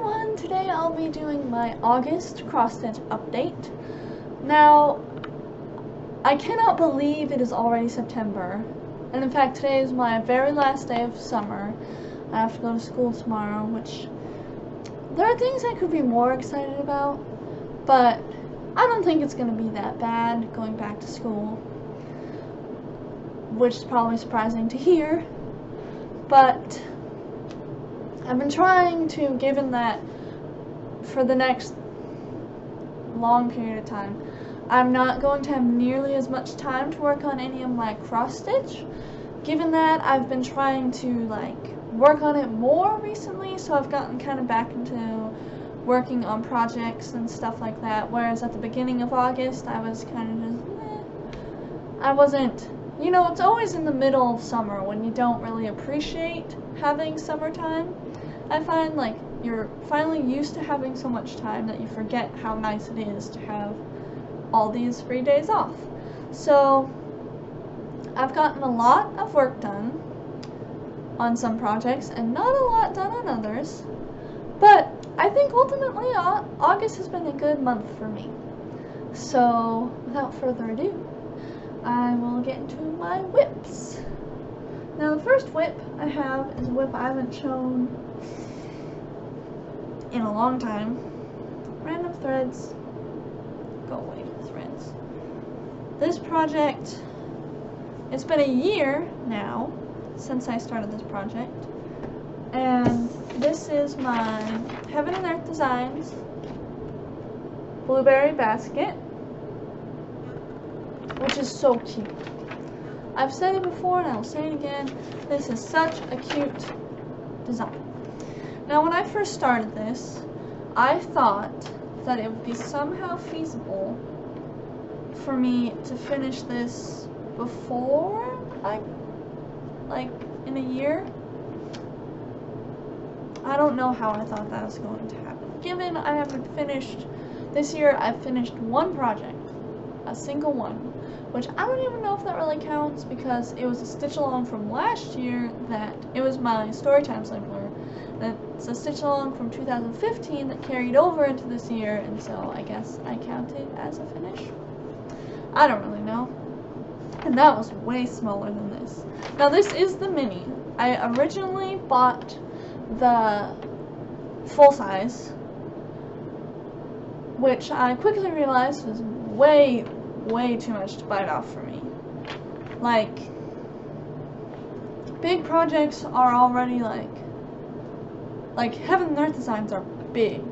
everyone! Today I'll be doing my August cross-stitch update. Now, I cannot believe it is already September, and in fact today is my very last day of summer. I have to go to school tomorrow, which there are things I could be more excited about, but I don't think it's going to be that bad going back to school, which is probably surprising to hear, but I've been trying to, given that for the next long period of time, I'm not going to have nearly as much time to work on any of my cross-stitch. Given that, I've been trying to, work on it more recently, so I've gotten kind of back into working on projects and stuff like that, whereas at the beginning of August, I was kind of just, I wasn't, it's always in the middle of summer when you don't really appreciate having summertime. I find you're finally used to having so much time that you forget how nice it is to have all these free days off. So I've gotten a lot of work done on some projects and not a lot done on others, but I think ultimately August has been a good month for me. So without further ado, I will get into my whips. Now the first whip I have is a whip I haven't shown in a long time. Random threads. Go away, threads. This project, it's been a year now since I started this project, and this is my Heaven and Earth Designs blueberry basket, which is so cute. I've said it before and I will say it again, this is such a cute design. Now when I first started this, I thought that it would be somehow feasible for me to finish this before in a year. I don't know how I thought that was going to happen. Given I haven't finished, this year I've finished one project, a single one, which I don't even know if that really counts because it was a stitch along from last year that, it was my Storytime Sampler, that's a stitch along from 2015 that carried over into this year, and so I guess I count it as a finish. I don't really know. And that was way smaller than this. Now this is the mini. I originally bought the full size, which I quickly realized was way too much to bite off for me. Big projects are already Heaven and Earth Designs are big,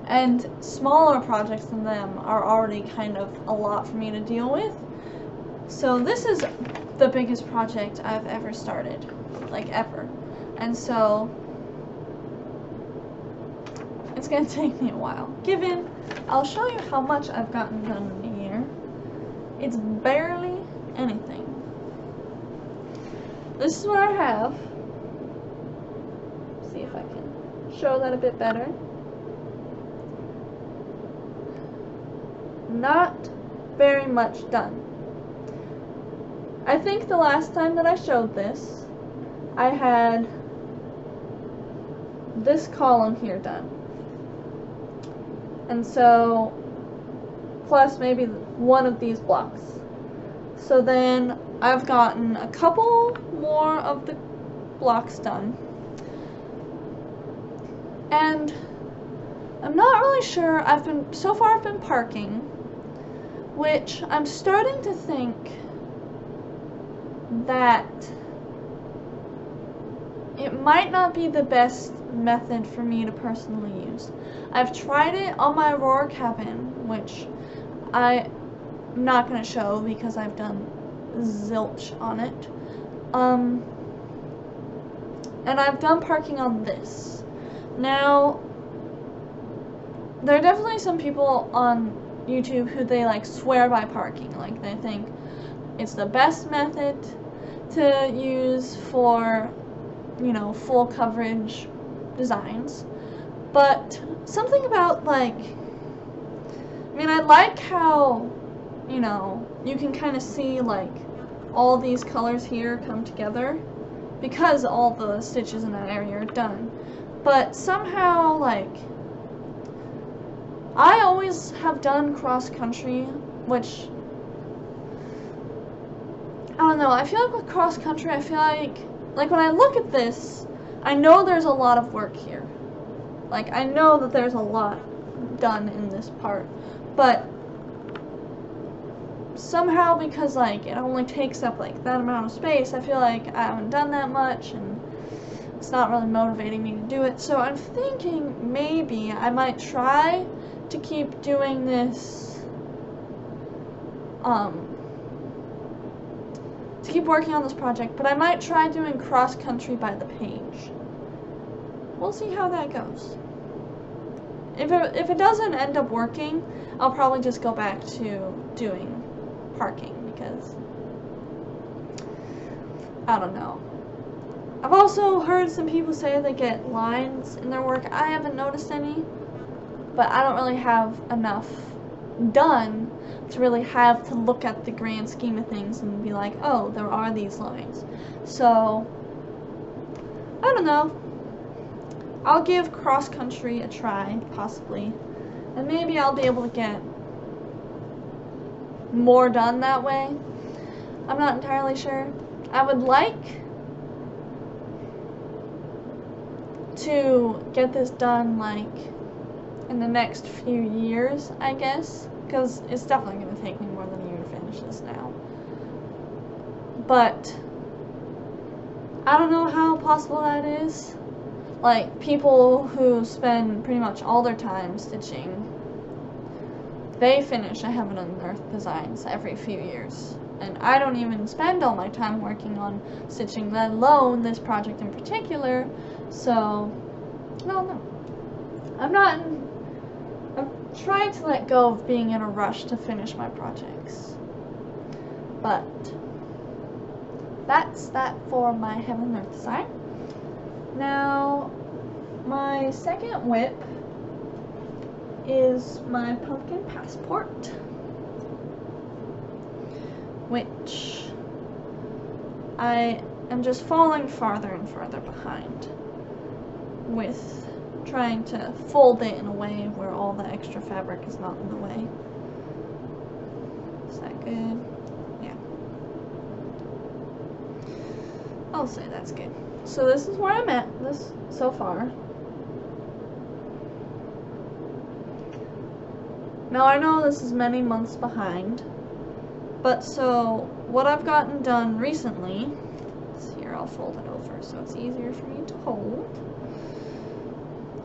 and smaller projects than them are already kind of a lot for me to deal with. So this is the biggest project I've ever started, ever, and so it's gonna take me a while. Given, I'll show you how much I've gotten done in a year. It's barely anything. This is what I have. See if I can show that a bit better. Not very much done. I think the last time that I showed this, I had this column here done. And so, plus maybe one of these blocks. So then I've gotten a couple more of the blocks done. And I'm not really sure, so far I've been parking, which I'm starting to think that it might not be the best method for me to personally use. I've tried it on my Aurora cabin, which I'm not going to show because I've done zilch on it. And I've done parking on this. Now, there are definitely some people on YouTube who they swear by parking. They think it's the best method to use for, full coverage designs. But something about I like how, you can kind of see all these colors here come together because all the stitches in that area are done. But somehow, like, I always have done cross-country, which, I don't know, I feel like with cross-country, I feel like when I look at this, I know there's a lot of work here. Like, I know that there's a lot done in this part, but somehow, because, like, it only takes up, like, that amount of space, I feel like I haven't done that much, and it's not really motivating me to do it. So I'm thinking maybe I might try to keep doing this, to keep working on this project, but I might try doing cross-country by the page. We'll see how that goes. If it doesn't end up working, I'll probably just go back to doing parking, because I don't know. I've also heard some people say they get lines in their work. I haven't noticed any, but I don't really have enough done to really have to look at the grand scheme of things and be like, oh, there are these lines. So, I don't know. I'll give cross-country a try, possibly, and maybe I'll be able to get more done that way. I'm not entirely sure. I would like to get this done, like, in the next few years, I guess, because it's definitely going to take me more than a year to finish this now. But I don't know how possible that is. Like, people who spend pretty much all their time stitching, they finish a Heaven and Earth designs every few years. And I don't even spend all my time working on stitching, let alone this project in particular. So, well, no. I've tried to let go of being in a rush to finish my projects. But that's that for my Heaven and Earth design. Now, my second whip is my pumpkin passport, which I am just falling farther and farther behind with trying to fold it in a way where all the extra fabric is not in the way. Is that good? Yeah. I'll say that's good. So this is where I'm at so far. Now I know this is many months behind, but so what I've gotten done recently, here I'll fold it over so it's easier for me to hold.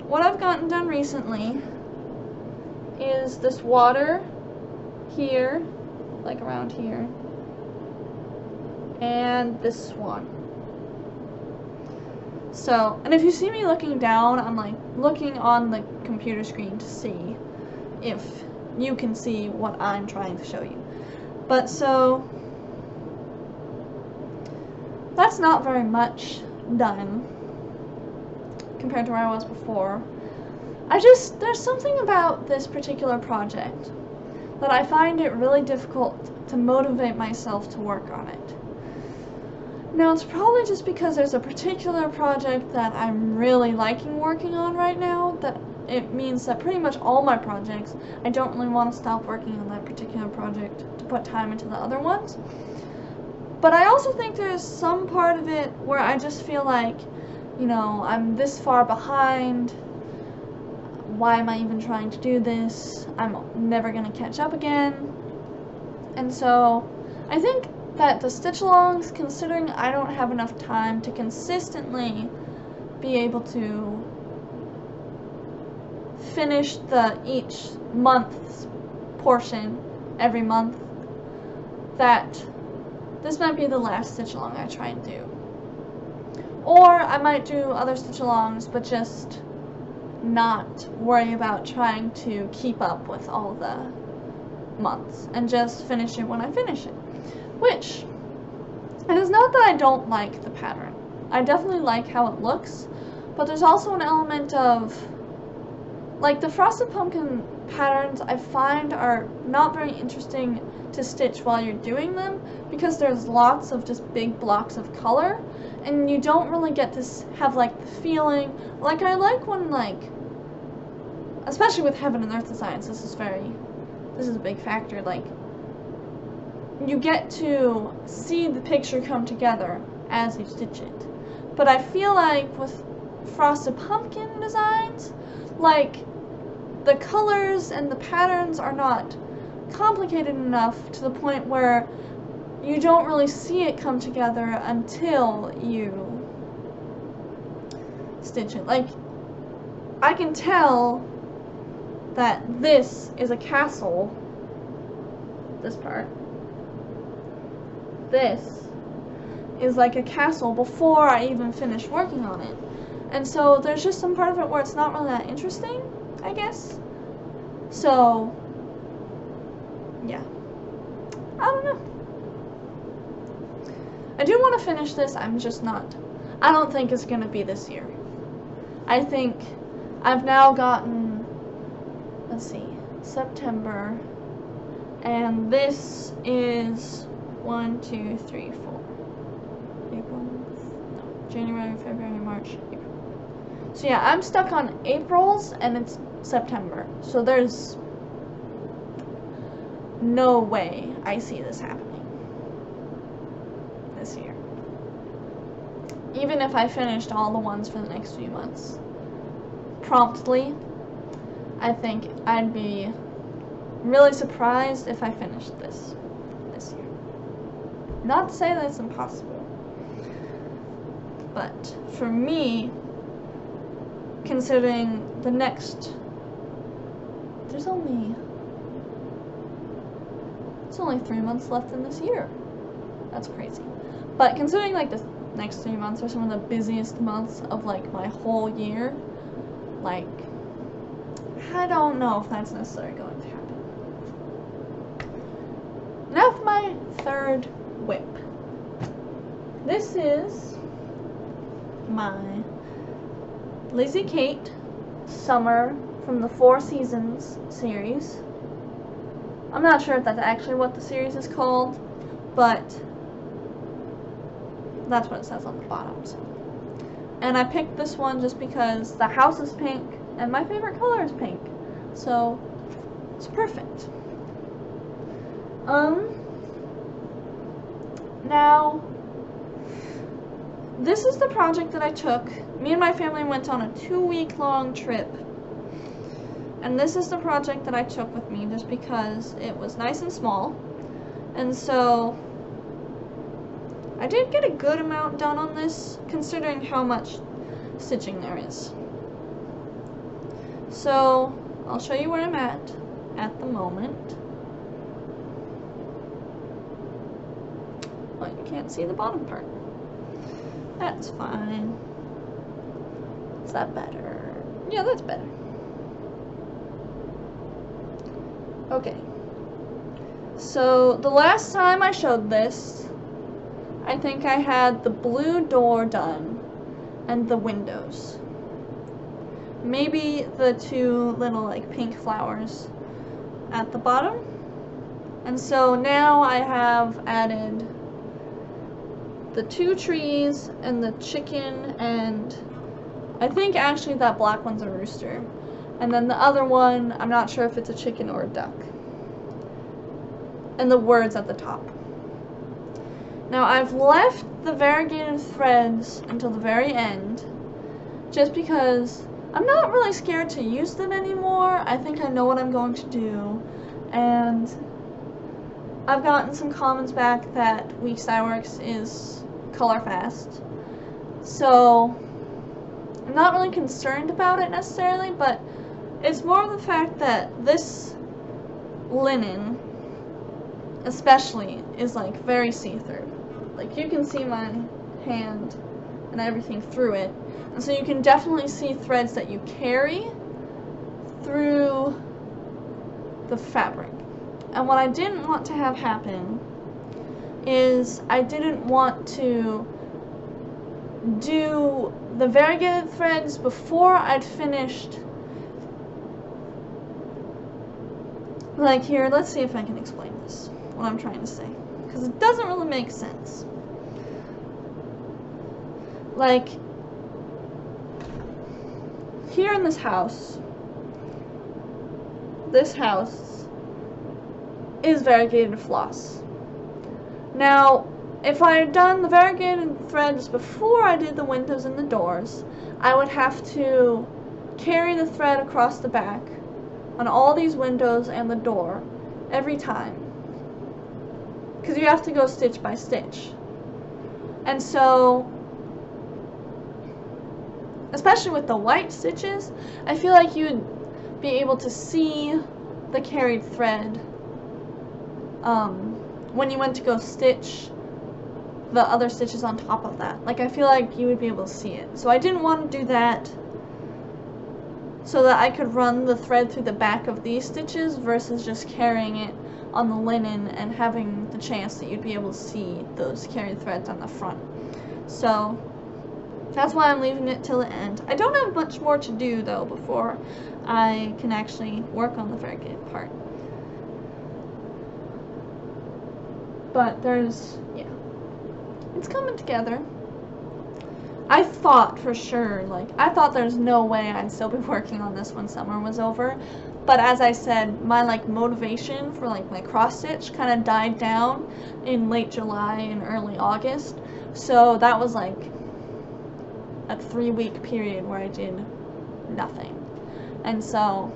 What I've gotten done recently is this water here, like around here, and this swan. So, and if you see me looking down, I'm like looking on the computer screen to see if you can see what I'm trying to show you. But so, that's not very much done compared to where I was before. There's something about this particular project that I find it really difficult to motivate myself to work on it. Now, it's probably just because there's a particular project that I'm really liking working on right now, that it means that pretty much all my projects, I don't really want to stop working on that particular project to put time into the other ones. But I also think there's some part of it where I just feel like, you know, I'm this far behind. Why am I even trying to do this? I'm never going to catch up again. And so, I think that the stitch-alongs, considering I don't have enough time to consistently be able to finish each month's portion every month, that this might be the last stitch-along I try and do. Or I might do other stitch-alongs, but just not worry about trying to keep up with all the months, and just finish it when I finish it. Which, it is not that I don't like the pattern. I definitely like how it looks, but there's also an element of, like, the Frosted Pumpkin patterns I find are not very interesting to stitch while you're doing them because there's lots of just big blocks of color and you don't really get to have like the feeling, like I like when like, especially with Heaven and Earth designs, this is a big factor, like you get to see the picture come together as you stitch it. But I feel like with Frosted Pumpkin designs, like the colors and the patterns are not complicated enough to the point where you don't really see it come together until you stitch it. Like, I can tell that this is a castle, this part. This is like a castle before I even finish working on it. And so there's just some part of it where it's not really that interesting, I guess. So, yeah. I don't know. I do want to finish this, I'm just not. I don't think it's going to be this year. I think I've now gotten, let's see, September, and this is 1, 2, 3, 4. April, no, January, February, March, April. So yeah, I'm stuck on April's and it's September. So there's no way I see this happening this year. Even if I finished all the ones for the next few months promptly, I think I'd be really surprised if I finished this year. Not to say that it's impossible, but for me, considering the next, there's only 3 months left in this year. That's crazy. But considering like the next 3 months are some of the busiest months of like my whole year, like, I don't know if that's necessarily going to happen. Now for my third whip. This is my Lizzie Kate Summer from the Four Seasons series. I'm not sure if that's actually what the series is called, but that's what it says on the bottom. So. And I picked this one just because the house is pink and my favorite color is pink, so it's perfect. Now, this is the project that I took. Me and my family went on a 2-week-long trip, and this is the project that I took with me just because it was nice and small, and so I did get a good amount done on this considering how much stitching there is. So I'll show you where I'm at the moment. But you can't see the bottom part. That's fine. Is that better? Yeah, that's better. Okay. So the last time I showed this, I think I had the blue door done and the windows. Maybe the 2 little like pink flowers at the bottom. And so now I have added the 2 trees and the chicken, and I think actually that black one's a rooster. And then the other one, I'm not sure if it's a chicken or a duck. And the words at the top. Now I've left the variegated threads until the very end, just because I'm not really scared to use them anymore. I think I know what I'm going to do, and I've gotten some comments back that Weeks Dye Works is color fast, so I'm not really concerned about it necessarily, but it's more of the fact that this linen especially is like very see-through. Like you can see my hand and everything through it, and so you can definitely see threads that you carry through the fabric. And what I didn't want to have happen is I didn't want to do the variegated threads before I'd finished Like here, let's see if I can explain this, what I'm trying to say, because it doesn't really make sense. Like, here in this house is variegated floss. Now, if I had done the variegated threads before I did the windows and the doors, I would have to carry the thread across the back on all these windows and the door every time, because you have to go stitch by stitch. And so, especially with the white stitches, I feel like you would be able to see the carried thread when you went to go stitch the other stitches on top of that. Like, I feel like you would be able to see it. So I didn't want to do that so that I could run the thread through the back of these stitches versus just carrying it on the linen and having the chance that you'd be able to see those carried threads on the front. So that's why I'm leaving it till the end. I don't have much more to do though before I can actually work on the variegated part. But there's, yeah, it's coming together. I thought for sure, like, I thought there's no way I'd still be working on this when summer was over. But as I said, my, like, motivation for, like, my cross stitch kind of died down in late July and early August. So that was, like, a 3-week period where I did nothing. And so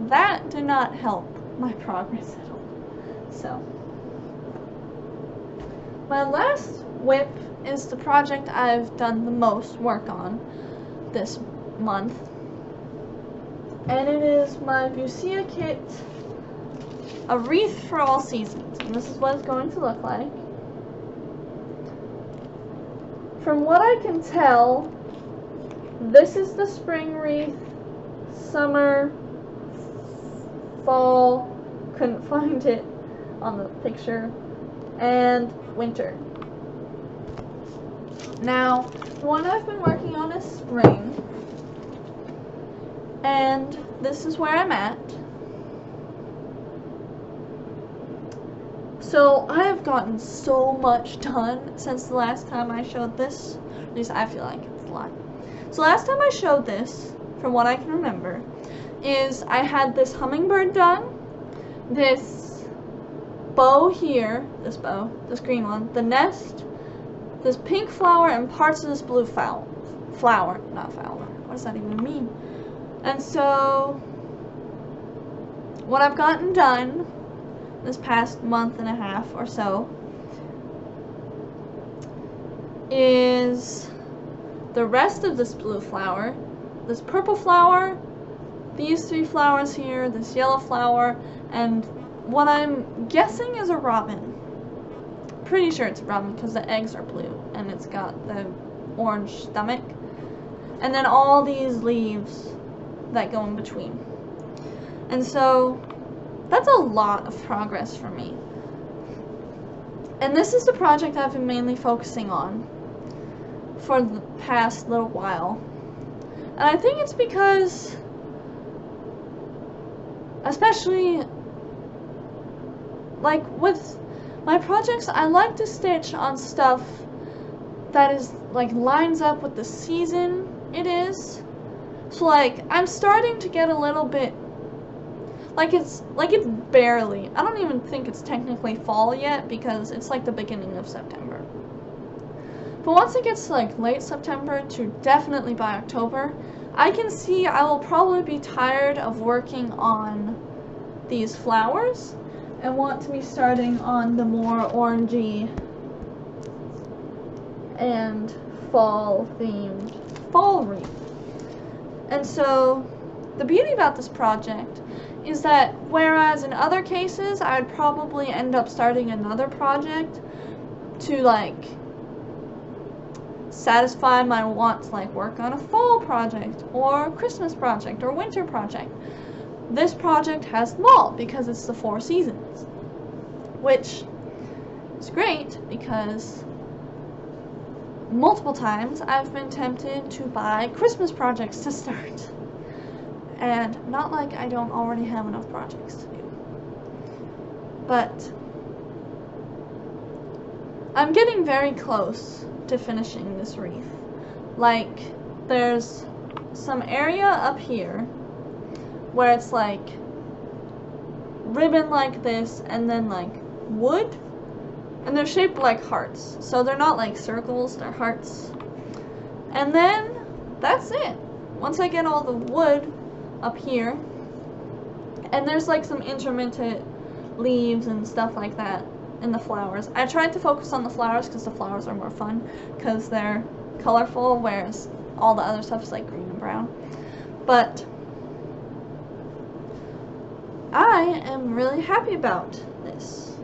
that did not help my progress at all. So my last whip is the project I've done the most work on this month, and it is my Bucia kit, A Wreath for All Seasons, and this is what it's going to look like. From what I can tell, this is the spring wreath, summer, fall, couldn't find it on the picture, and winter. Now, the one I've been working on is spring, and this is where I'm at. So, I have gotten so much done since the last time I showed this. At least I feel like it's a lot. So, last time I showed this, from what I can remember, is I had this hummingbird done, this bow here, this green one, the nest, this pink flower, and parts of this blue flower, what does that even mean? And so, what I've gotten done this past month and a half or so is the rest of this blue flower, this purple flower, these 3 flowers here, this yellow flower, and what I'm guessing is a robin. Pretty sure it's a robin because the eggs are blue and it's got the orange stomach. And then all these leaves that go in between. And so that's a lot of progress for me. And this is the project I've been mainly focusing on for the past little while. And I think it's because, especially like with my projects, I like to stitch on stuff that is like lines up with the season it is. So like I'm starting to get a little bit like it's barely, I don't even think it's technically fall yet because it's like the beginning of September. But once it gets like late September to definitely by October, I can see I will probably be tired of working on these flowers and want to be starting on the more orangey and fall themed fall wreath. And so the beauty about this project is that whereas in other cases I'd probably end up starting another project to like satisfy my want to like work on a fall project or Christmas project or winter project, this project has them all because it's the 4 seasons, which is great because multiple times I've been tempted to buy Christmas projects to start, and not like I don't already have enough projects to do. But I'm getting very close to finishing this wreath. Like, there's some area up here where it's like ribbon like this and then like wood, and they're shaped like hearts, so they're not like circles, they're hearts. And then that's it. Once I get all the wood up here, and there's like some intermittent leaves and stuff like that in the flowers. I tried to focus on the flowers because the flowers are more fun because they're colorful, whereas all the other stuff is like green and brown. But I am really happy about this.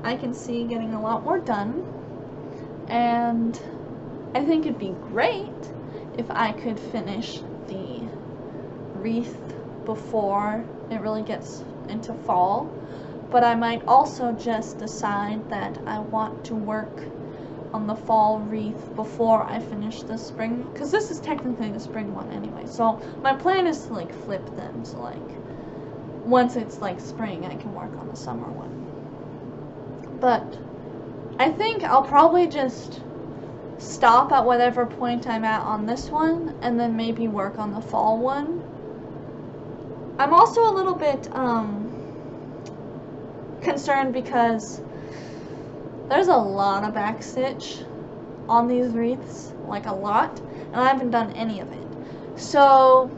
I can see getting a lot more done, and I think it'd be great if I could finish the wreath before it really gets into fall. But I might also just decide that I want to work on the fall wreath before I finish the spring, because this is technically the spring one anyway. So my plan is to like flip them, so like once it's like spring I can work on the summer one. But I think I'll probably just stop at whatever point I'm at on this one and then maybe work on the fall one. I'm also a little bit concerned because there's a lot of backstitch on these wreaths, like a lot, and I haven't done any of it. So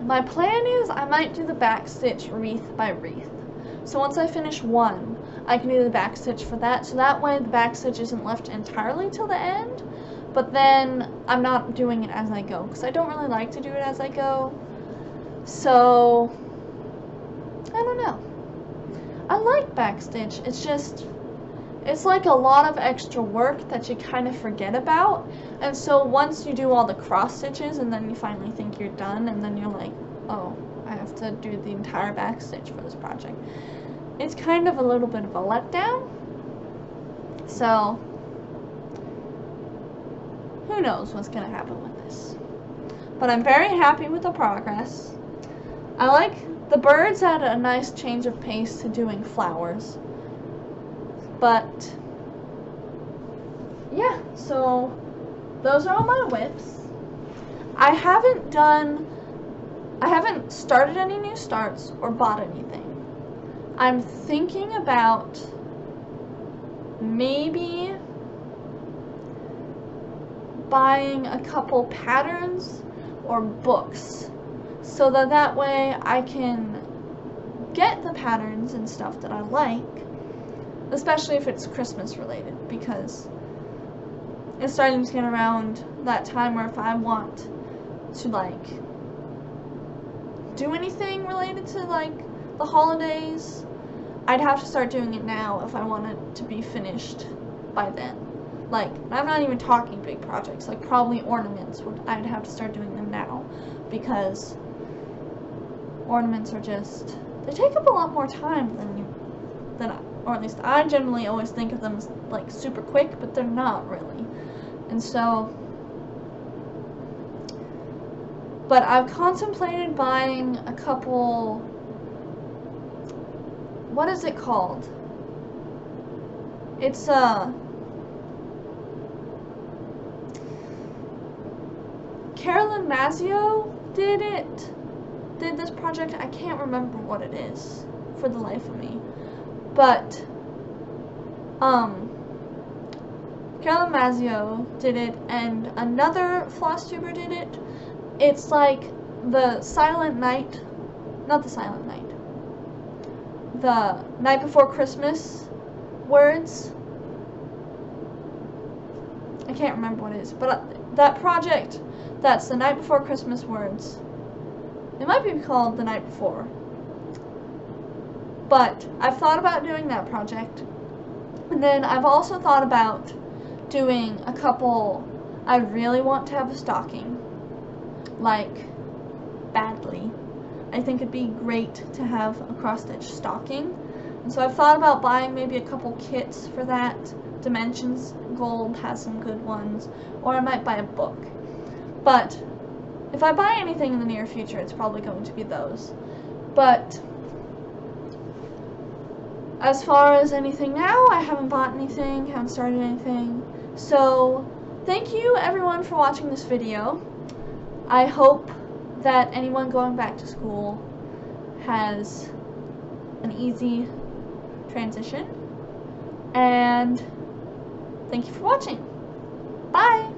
my plan is I might do the backstitch wreath by wreath. So once I finish one, I can do the backstitch for that, so that way the backstitch isn't left entirely till the end, but then I'm not doing it as I go, because I don't really like to do it as I go. So I don't know. I like backstitch. It's just, it's like a lot of extra work that you kind of forget about. And so once you do all the cross stitches and then you finally think you're done, and then you're like, oh, I have to do the entire backstitch for this project, it's kind of a little bit of a letdown. So who knows what's going to happen with this. But I'm very happy with the progress. I like the birds add a nice change of pace to doing flowers. But yeah, so those are all my whips. I haven't started any new starts or bought anything. I'm thinking about maybe buying a couple patterns or books, so that way I can get the patterns and stuff that I like, especially if it's Christmas related, because it's starting to get around that time where if I want to like do anything related to like the holidays, I'd have to start doing it now if I want it to be finished by then. Like, I'm not even talking big projects, like probably ornaments, I'd have to start doing them now, because ornaments are just, they take up a lot more time or at least I generally always think of them as like super quick, but they're not really. And so, but I've contemplated buying a couple, what is it called? It's Carolyn Mazzio did this project. I can't remember what it is for the life of me, but Carolyn Mazzio did it, and another floss tuber did it. It's like the Silent Night, not the Silent Night, the Night Before Christmas words. I can't remember what it is, but that project, that's the Night Before Christmas words. It might be called The Night Before. But I've thought about doing that project. And then I've also thought about doing a couple, I really want to have a stocking. Like, badly. I think it'd be great to have a cross-stitch stocking. And so I've thought about buying maybe a couple kits for that. Dimensions Gold has some good ones. Or I might buy a book. But if I buy anything in the near future, it's probably going to be those. But As far as anything now, I haven't bought anything, haven't started anything. So, thank you everyone for watching this video. I hope that anyone going back to school has an easy transition. And thank you for watching. Bye!